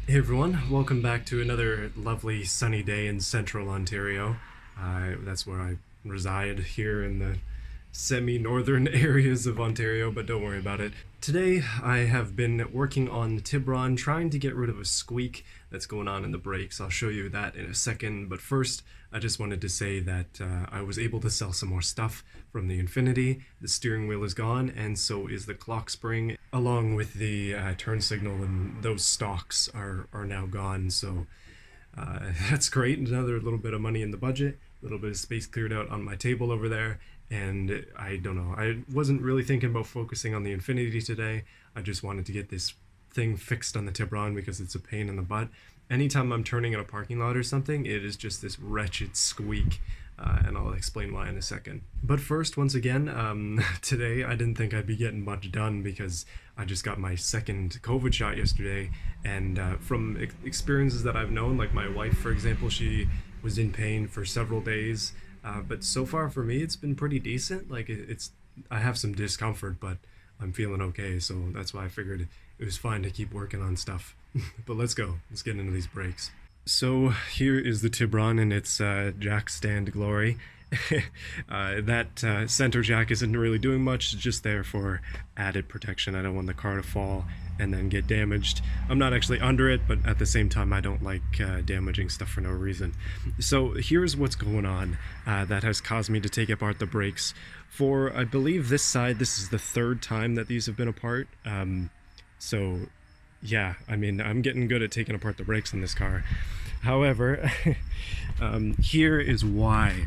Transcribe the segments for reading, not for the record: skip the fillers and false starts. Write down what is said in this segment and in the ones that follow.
Hey everyone, welcome back to another lovely sunny day in central Ontario. That's where I reside here in the semi-northern areas of Ontario, but don't worry about it. Today I have been working on the Tiburon, trying to get rid of a squeak that's going on in the brakes. I'll show you that in a second, but first I just wanted to say that I was able to sell some more stuff from the Infinity. The steering wheel is gone, and so is the clock spring, along with the turn signal, and those stocks are now gone. So that's great. Another little bit of money in the budget, a little bit of space cleared out on my table over there. And I don't know, I wasn't really thinking about focusing on the Infinity today. I just wanted to get this thing fixed on the Tiburon because it's a pain in the butt. Anytime I'm turning in a parking lot or something, it is just this wretched squeak. And I'll explain why in a second. But first, once again, today I didn't think I'd be getting much done because I just got my second COVID shot yesterday. And from experiences that I've known, like my wife, for example, she was in pain for several days. But so far for me, it's been pretty decent. Like I have some discomfort, but I'm feeling okay. So that's why I figured it was fine to keep working on stuff. But let's go. Let's get into these breaks. So here is the Tiburon in its jack stand glory. That center jack isn't really doing much, it's just there for added protection. I don't want the car to fall and then get damaged. I'm not actually under it, but at the same time I don't like damaging stuff for no reason. So here's what's going on that has caused me to take apart the brakes. For, I believe this side, this is the third time that these have been apart. So yeah, I mean, I'm getting good at taking apart the brakes in this car. However, here is why.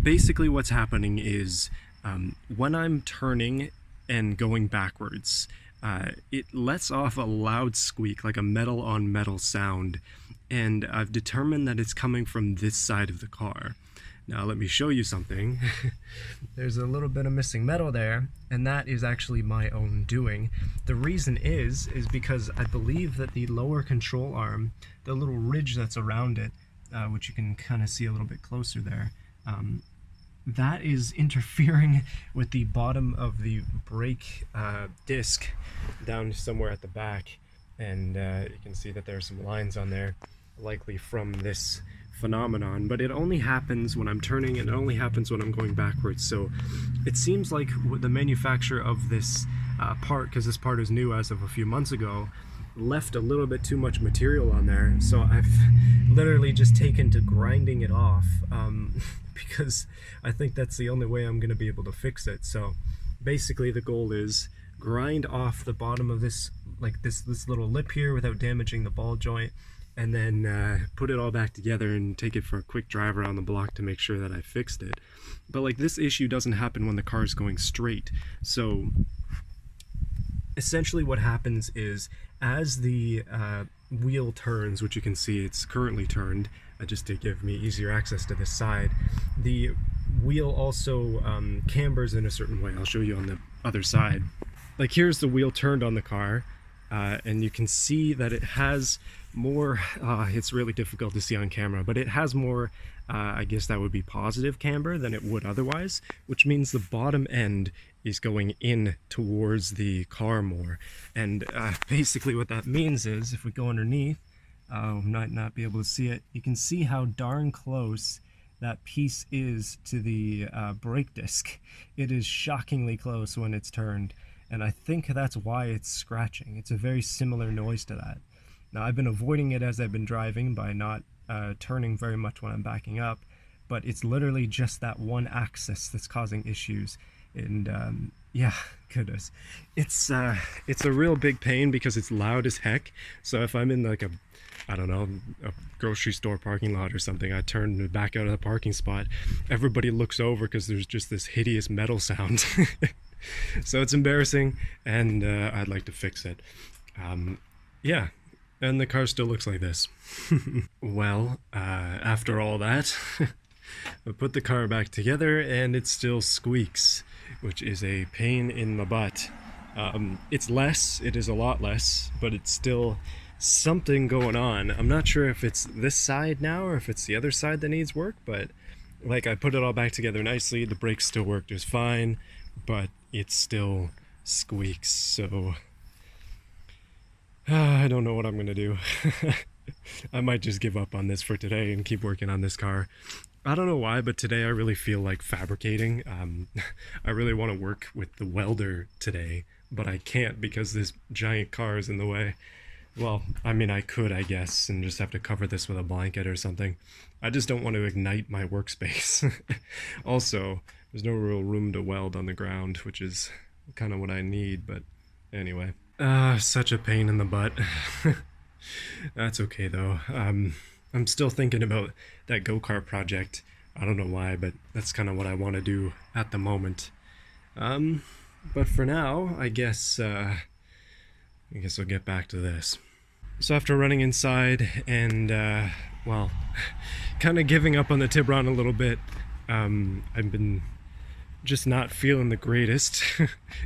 Basically what's happening is when I'm turning and going backwards, it lets off a loud squeak, like a metal on metal sound, and I've determined that it's coming from this side of the car. Now let me show you something. There's a little bit of missing metal there, and that is actually my own doing. The reason is because I believe that the lower control arm, the little ridge that's around it, which you can kind of see a little bit closer there, that is interfering with the bottom of the brake disc down somewhere at the back, and you can see that there are some lines on there, likely from this phenomenon, but it only happens when I'm turning and it only happens when I'm going backwards. So it seems like the manufacturer of this part, because this part is new as of a few months ago, left a little bit too much material on there, so I've literally just taken to grinding it off because I think that's the only way I'm going to be able to fix it. So basically the goal is grind off the bottom of this, like this little lip here, without damaging the ball joint, and then put it all back together and take it for a quick drive around the block to make sure that I fixed it. But like, this issue doesn't happen when the car is going straight. So essentially what happens is, as the wheel turns, which you can see it's currently turned, just to give me easier access to this side, the wheel also cambers in a certain way. I'll show you on the other side. Like, here's the wheel turned on the car, and you can see that it has more, it's really difficult to see on camera, but it has more, I guess that would be positive camber than it would otherwise, which means the bottom end is going in towards the car more. And basically what that means is, if we go underneath, might not be able to see it, you can see how darn close that piece is to the brake disc. It is shockingly close when it's turned, and I think that's why it's scratching. It's a very similar noise to that. Now, I've been avoiding it as I've been driving by not turning very much when I'm backing up, but it's literally just that one axis that's causing issues. And yeah, goodness, it's a real big pain because it's loud as heck. So if I'm in like a, I don't know, a grocery store parking lot or something, I turn back out of the parking spot, everybody looks over because there's just this hideous metal sound. So it's embarrassing, and I'd like to fix it. Yeah, and the car still looks like this. Well, after all that, I put the car back together and it still squeaks, which is a pain in the butt. It's less, it is a lot less, but it's still something going on. I'm not sure if it's this side now or if it's the other side that needs work, but like, I put it all back together nicely, the brakes still work just fine, but it still squeaks. So I don't know what I'm gonna do. I might just give up on this for today and keep working on this car. I don't know why, but today I really feel like fabricating. I really want to work with the welder today, but I can't because this giant car is in the way. Well, I mean, I could, I guess, and just have to cover this with a blanket or something. I just don't want to ignite my workspace. Also, there's no real room to weld on the ground, which is kind of what I need, but anyway. Such a pain in the butt. That's okay though. I'm still thinking about that go-kart project. I don't know why, but that's kind of what I want to do at the moment. But for now, I guess I'll get back to this. So after running inside and, well, kind of giving up on the Tiburon a little bit, I've been just not feeling the greatest.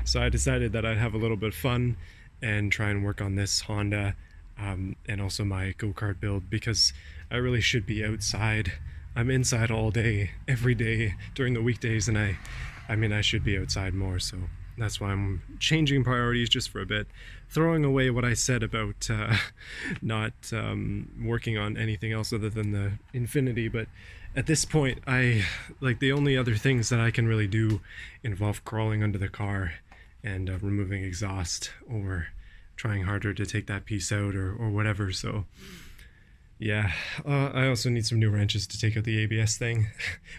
So I decided that I'd have a little bit of fun and try and work on this Honda, and also my go-kart build, because I really should be outside. I'm inside all day, every day during the weekdays, and I mean, I should be outside more, so that's why I'm changing priorities just for a bit, throwing away what I said about not working on anything else other than the Infinity. But at this point, the only other things that I can really do involve crawling under the car and removing exhaust, or trying harder to take that piece out, or whatever. So yeah, I also need some new wrenches to take out the ABS thing,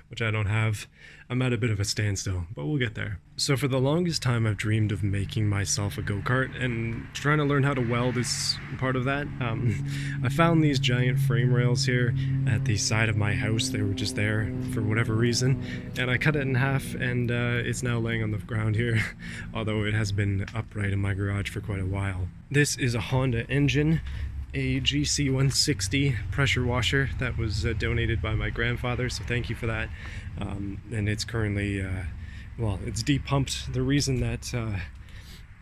which I don't have. I'm at a bit of a standstill, but we'll get there. So for the longest time, I've dreamed of making myself a go-kart, and trying to learn how to weld is part of that. I found these giant frame rails here at the side of my house. They were just there for whatever reason, and I cut it in half, and it's now laying on the ground here, although it has been upright in my garage for quite a while. This is a Honda engine, a GC160 pressure washer that was donated by my grandfather, so thank you for that. And it's currently, well, it's depumped. The reason that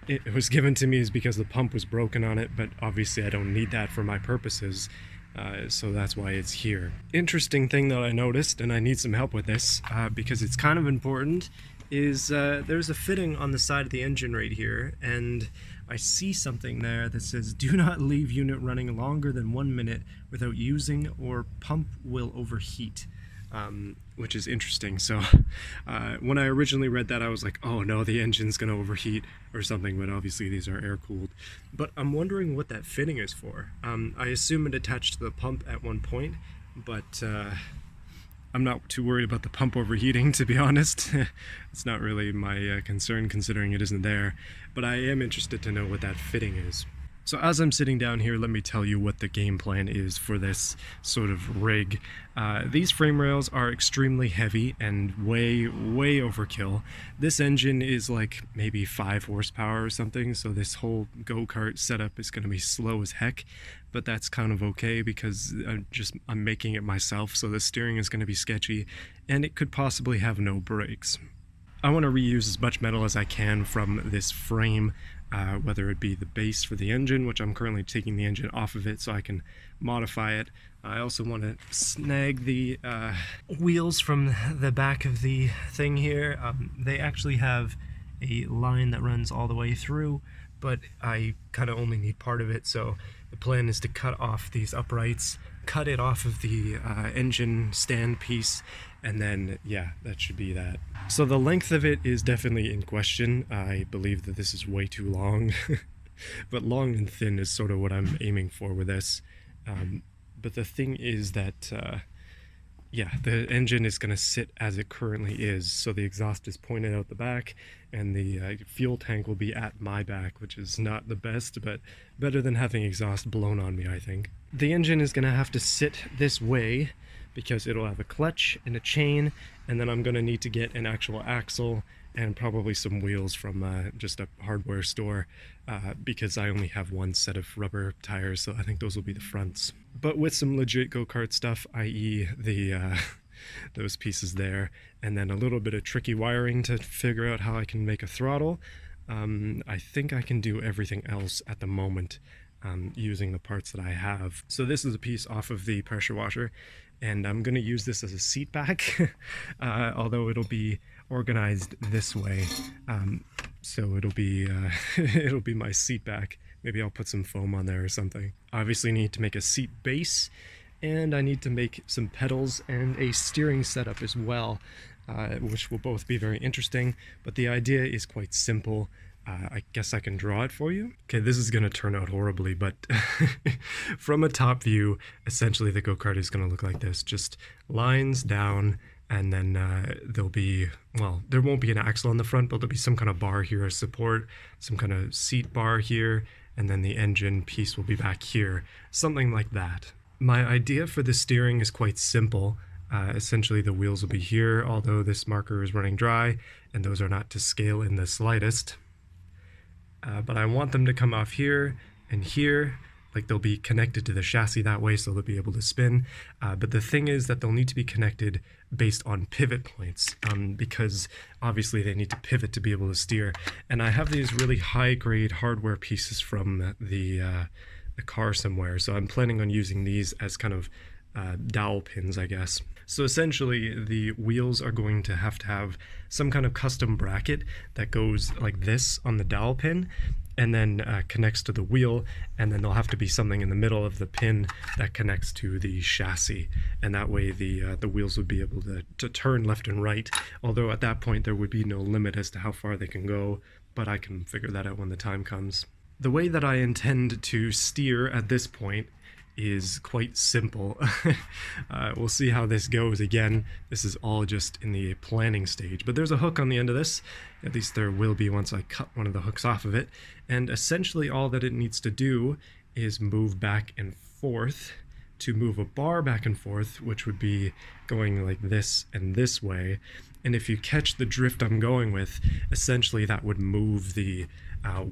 it was given to me is because the pump was broken on it, but obviously I don't need that for my purposes, so that's why it's here. Interesting thing that I noticed, and I need some help with this because it's kind of important, is there's a fitting on the side of the engine right here, and I see something there that says do not leave unit running longer than 1 minute without using, or pump will overheat, which is interesting. So when I originally read that, I was like, oh no, the engine's gonna overheat or something, but obviously these are air cooled. But I'm wondering what that fitting is for. I assume it attached to the pump at one point, but I'm not too worried about the pump overheating, to be honest. It's not really my concern, considering it isn't there, but I am interested to know what that fitting is. So as I'm sitting down here, let me tell you what the game plan is for this sort of rig. These frame rails are extremely heavy and way overkill. This engine is like maybe 5 horsepower or something, so this whole go-kart setup is going to be slow as heck, but that's kind of okay because I'm making it myself, so the steering is going to be sketchy, and it could possibly have no brakes. I want to reuse as much metal as I can from this frame, whether it be the base for the engine, which I'm currently taking the engine off of it so I can modify it. I also want to snag the wheels from the back of the thing here. They actually have a line that runs all the way through, but I kind of only need part of it, so the plan is to cut off these uprights, cut it off of the engine stand piece, and then yeah, that should be that. So the length of it is definitely in question. I believe that this is way too long, but long and thin is sort of what I'm aiming for with this. But the thing is that yeah, the engine is going to sit as it currently is, so the exhaust is pointed out the back, and the fuel tank will be at my back, which is not the best, but better than having exhaust blown on me, I think. The engine is going to have to sit this way because it'll have a clutch and a chain, and then I'm going to need to get an actual axle and probably some wheels from just a hardware store, because I only have one set of rubber tires, so I think those will be the fronts. But with some legit go-kart stuff, i.e. the those pieces there, and then a little bit of tricky wiring to figure out how I can make a throttle, I think I can do everything else at the moment using the parts that I have. So this is a piece off of the pressure washer, and I'm going to use this as a seat back, although it'll be organized this way, so it'll be it'll be my seat back Maybe I'll put some foam on there or something. Obviously need to make a seat base, and I need to make some pedals and a steering setup as well, which will both be very interesting, but the idea is quite simple. I guess I can draw it for you. Okay, this is gonna turn out horribly, but from a top view, essentially the go-kart is gonna look like this. Just lines down, and then there'll be, well, there won't be an axle on the front, but there'll be some kind of bar here as support, some kind of seat bar here, and then the engine piece will be back here, something like that. My idea for the steering is quite simple. Essentially the wheels will be here, although this marker is running dry, and those are not to scale in the slightest. But I want them to come off here and here, like they'll be connected to the chassis that way, so they'll be able to spin. But the thing is that they'll need to be connected based on pivot points, because obviously they need to pivot to be able to steer. And I have these really high-grade hardware pieces from the car somewhere, so I'm planning on using these as kind of dowel pins, I guess. So essentially the wheels are going to have some kind of custom bracket that goes like this on the dowel pin, and then connects to the wheel, and then there'll have to be something in the middle of the pin that connects to the chassis, and that way the wheels would be able to turn left and right, although at that point there would be no limit as to how far they can go, but I can figure that out when the time comes. The way that I intend to steer at this point is quite simple. We'll see how this goes. Again, this is all just in the planning stage, but there's a hook on the end of this. At least there will be once I cut one of the hooks off of it, and essentially all that it needs to do is move back and forth to move a bar back and forth, which would be going like this and this way. And if you catch the drift I'm going with, essentially that would move the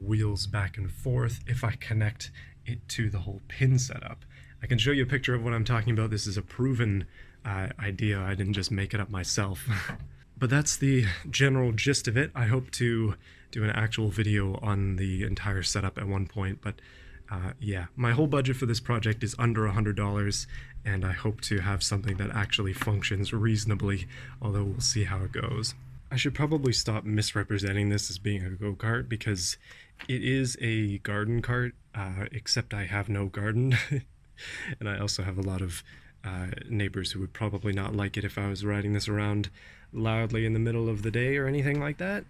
wheels back and forth if I connect it to the whole pin setup. I can show you a picture of what I'm talking about. This is a proven idea. I didn't just make it up myself. But that's the general gist of it. I hope to do an actual video on the entire setup at one point, but yeah, my whole budget for this project is under $100, and I hope to have something that actually functions reasonably, although we'll see how it goes. I should probably stop misrepresenting this as being a go-kart, because it is a garden cart, except I have no garden. And I also have a lot of neighbors who would probably not like it if I was riding this around loudly in the middle of the day or anything like that,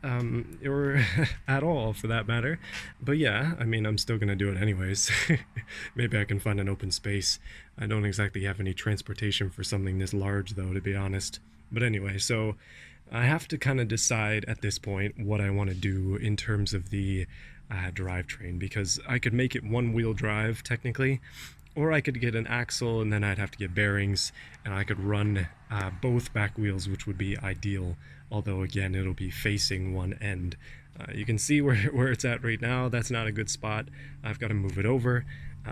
or at all for that matter. But yeah, I mean, I'm still gonna do it anyways. Maybe I can find an open space. I don't exactly have any transportation for something this large though, to be honest. But anyway, so I have to kind of decide at this point what I want to do in terms of the drivetrain, because I could make it one-wheel drive technically, or I could get an axle and then I'd have to get bearings, and I could run both back wheels, which would be ideal, although again it'll be facing one end. You can see where it's at right now. That's not a good spot. I've got to move it over.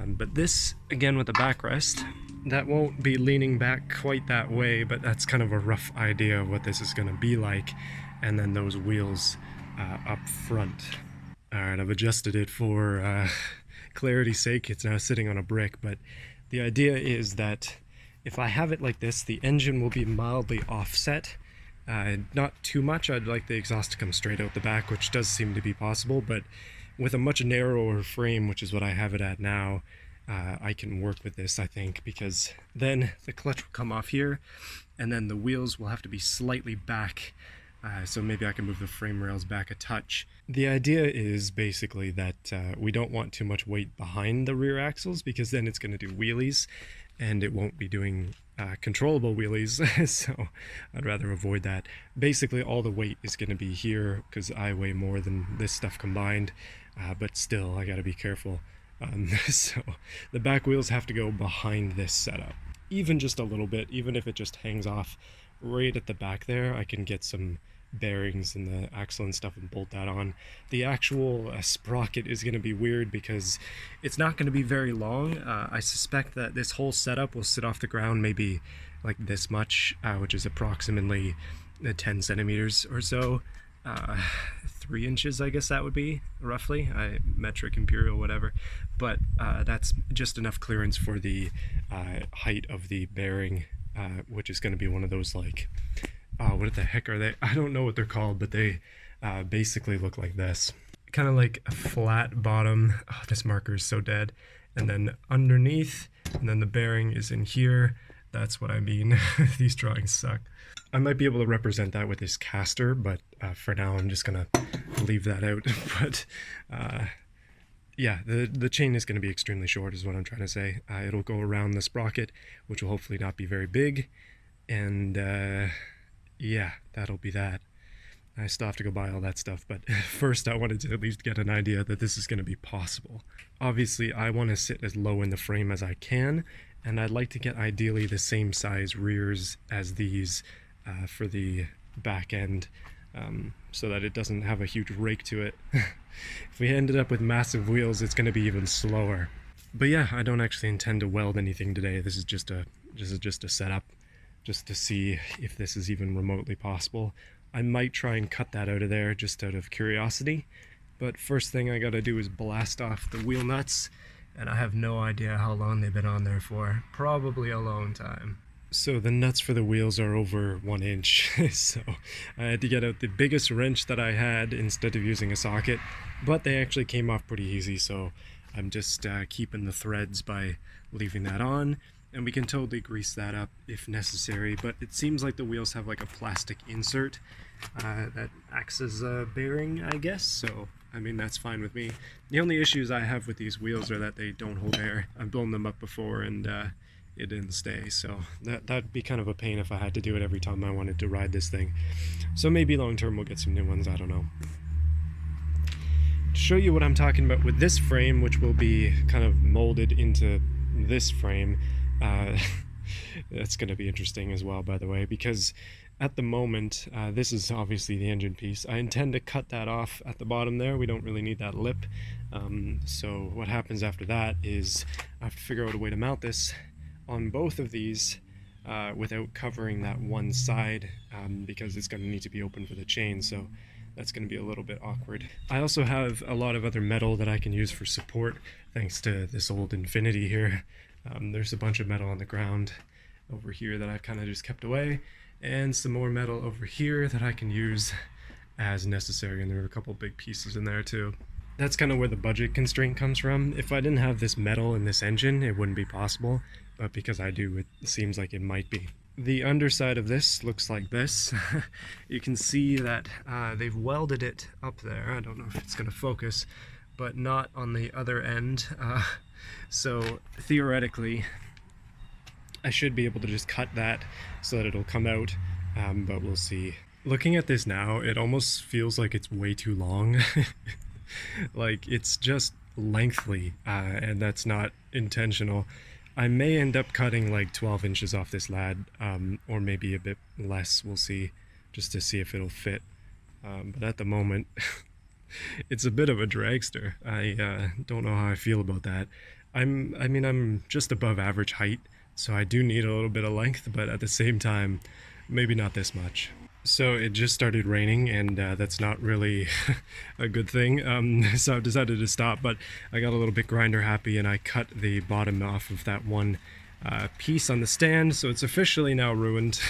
But this, again with the backrest, that won't be leaning back quite that way, but that's kind of a rough idea of what this is going to be like. And then those wheels up front. Alright, I've adjusted it for clarity's sake. It's now sitting on a brick, but the idea is that if I have it like this, the engine will be mildly offset. Not too much. I'd like the exhaust to come straight out the back, which does seem to be possible, but with a much narrower frame, which is what I have it at now, I can work with this, I think, because then the clutch will come off here, and then the wheels will have to be slightly back, so maybe I can move the frame rails back a touch. The idea is basically that we don't want too much weight behind the rear axles, because then it's going to do wheelies, and it won't be doing controllable wheelies, so I'd rather avoid that. Basically all the weight is going to be here, because I weigh more than this stuff combined, but still I got to be careful. So the back wheels have to go behind this setup, even just a little bit. Even if it just hangs off right at the back there, I can get some bearings and the axle and stuff and bolt that on. The actual sprocket is going to be weird because it's not going to be very long. I suspect that this whole setup will sit off the ground maybe like this much, which is approximately 10 centimeters or so. 3 inches, I guess that would be, roughly, metric, imperial, whatever, but that's just enough clearance for the height of the bearing, which is going to be one of those, like, what the heck are they? I don't know what they're called, but they basically look like this. kind of like a flat bottom. Oh, this marker is so dead. And then underneath, and then the bearing is in here. That's what I mean. These drawings suck. I might be able to represent that with this caster, but for now I'm just gonna leave that out. But yeah, the chain is going to be extremely short is what I'm trying to say. It'll go around the sprocket, which will hopefully not be very big. And yeah, that'll be that. I still have to go buy all that stuff, but first I wanted to at least get an idea that this is going to be possible. Obviously, I want to sit as low in the frame as I can, and I'd like to get ideally the same size rears as these for the back end, so that it doesn't have a huge rake to it. If we ended up with massive wheels, it's going to be even slower. But yeah, I don't actually intend to weld anything today. This is just a setup, just to see if this is even remotely possible. I might try and cut that out of there just out of curiosity, but first thing I gotta do is blast off the wheel nuts, and I have no idea how long they've been on there for. Probably a long time. So the nuts for the wheels are over 1 inch, so I had to get out the biggest wrench that I had instead of using a socket, but they actually came off pretty easy, so I'm just keeping the threads by leaving that on, and we can totally grease that up if necessary. But it seems like the wheels have like a plastic insert that acts as a bearing, I guess, so I mean that's fine with me. The only issues I have with these wheels are that they don't hold air. I've blown them up before and it didn't stay, so that'd be kind of a pain if I had to do it every time I wanted to ride this thing. So maybe long term we'll get some new ones, I don't know. To show you what I'm talking about with this frame, which will be kind of molded into this frame, that's going to be interesting as well, by the way, because at the moment this is obviously the engine piece. I intend to cut that off at the bottom there. We don't really need that lip, so what happens after that is I have to figure out a way to mount this on both of these without covering that one side, because it's going to need to be open for the chain, so that's going to be a little bit awkward. I also have a lot of other metal that I can use for support thanks to this old Infinity here. There's a bunch of metal on the ground over here that I've kind of just kept away, and some more metal over here that I can use as necessary, and there are a couple big pieces in there too. That's kind of where the budget constraint comes from. If I didn't have this metal in this engine, it wouldn't be possible, but because I do, it seems like it might be. The underside of this looks like this. You can see that they've welded it up there. I don't know if it's going to focus, but not on the other end. So theoretically, I should be able to just cut that so that it'll come out, but we'll see. Looking at this now, it almost feels like it's way too long. Like it's just lengthy, and that's not intentional. I may end up cutting like 12 inches off this lad, or maybe a bit less, we'll see, just to see if it'll fit. But at the moment, it's a bit of a dragster. I don't know how I feel about that. I mean, I'm just above average height, so I do need a little bit of length, but at the same time, maybe not this much. So it just started raining, and that's not really a good thing, so I've decided to stop, but I got a little bit grinder happy and I cut the bottom off of that one piece on the stand, so it's officially now ruined.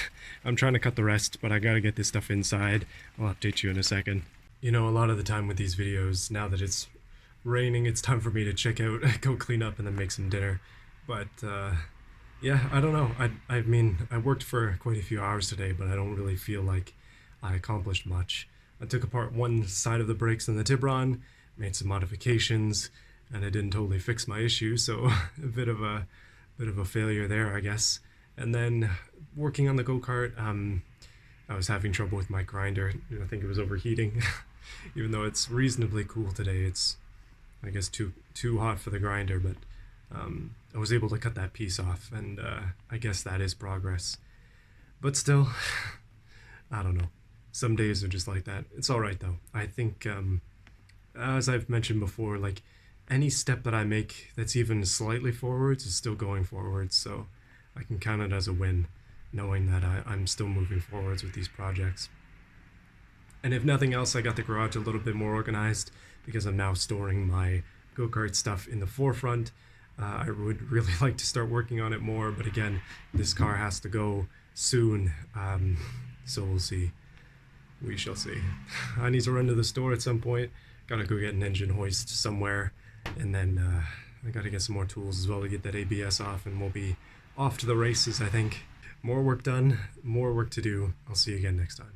I'm trying to cut the rest, but I gotta get this stuff inside. I'll update you in a second. You know, a lot of the time with these videos, now that it's raining, it's time for me to check out, go clean up, and then make some dinner. But yeah, I don't know. I mean, I worked for quite a few hours today, but I don't really feel like I accomplished much. I took apart one side of the brakes in the Tiburon, made some modifications, and I didn't totally fix my issue, so a bit of a failure there, I guess. And then working on the go-kart, I was having trouble with my grinder. I think it was overheating. Even though it's reasonably cool today, it's, I guess, too hot for the grinder, but I was able to cut that piece off, and I guess that is progress. But still, I don't know. Some days are just like that. It's alright though. I think, as I've mentioned before, like, any step that I make that's even slightly forwards is still going forwards, so I can count it as a win, knowing that I'm still moving forwards with these projects. And if nothing else, I got the garage a little bit more organized, because I'm now storing my go-kart stuff in the forefront. I would really like to start working on it more, but again, this car has to go soon, so we'll see. We shall see. I need to run to the store at some point, Gotta go get an engine hoist somewhere, and then I gotta get some more tools as well to get that ABS off, and we'll be off to the races, I think. More work done, more work to do. I'll see you again next time.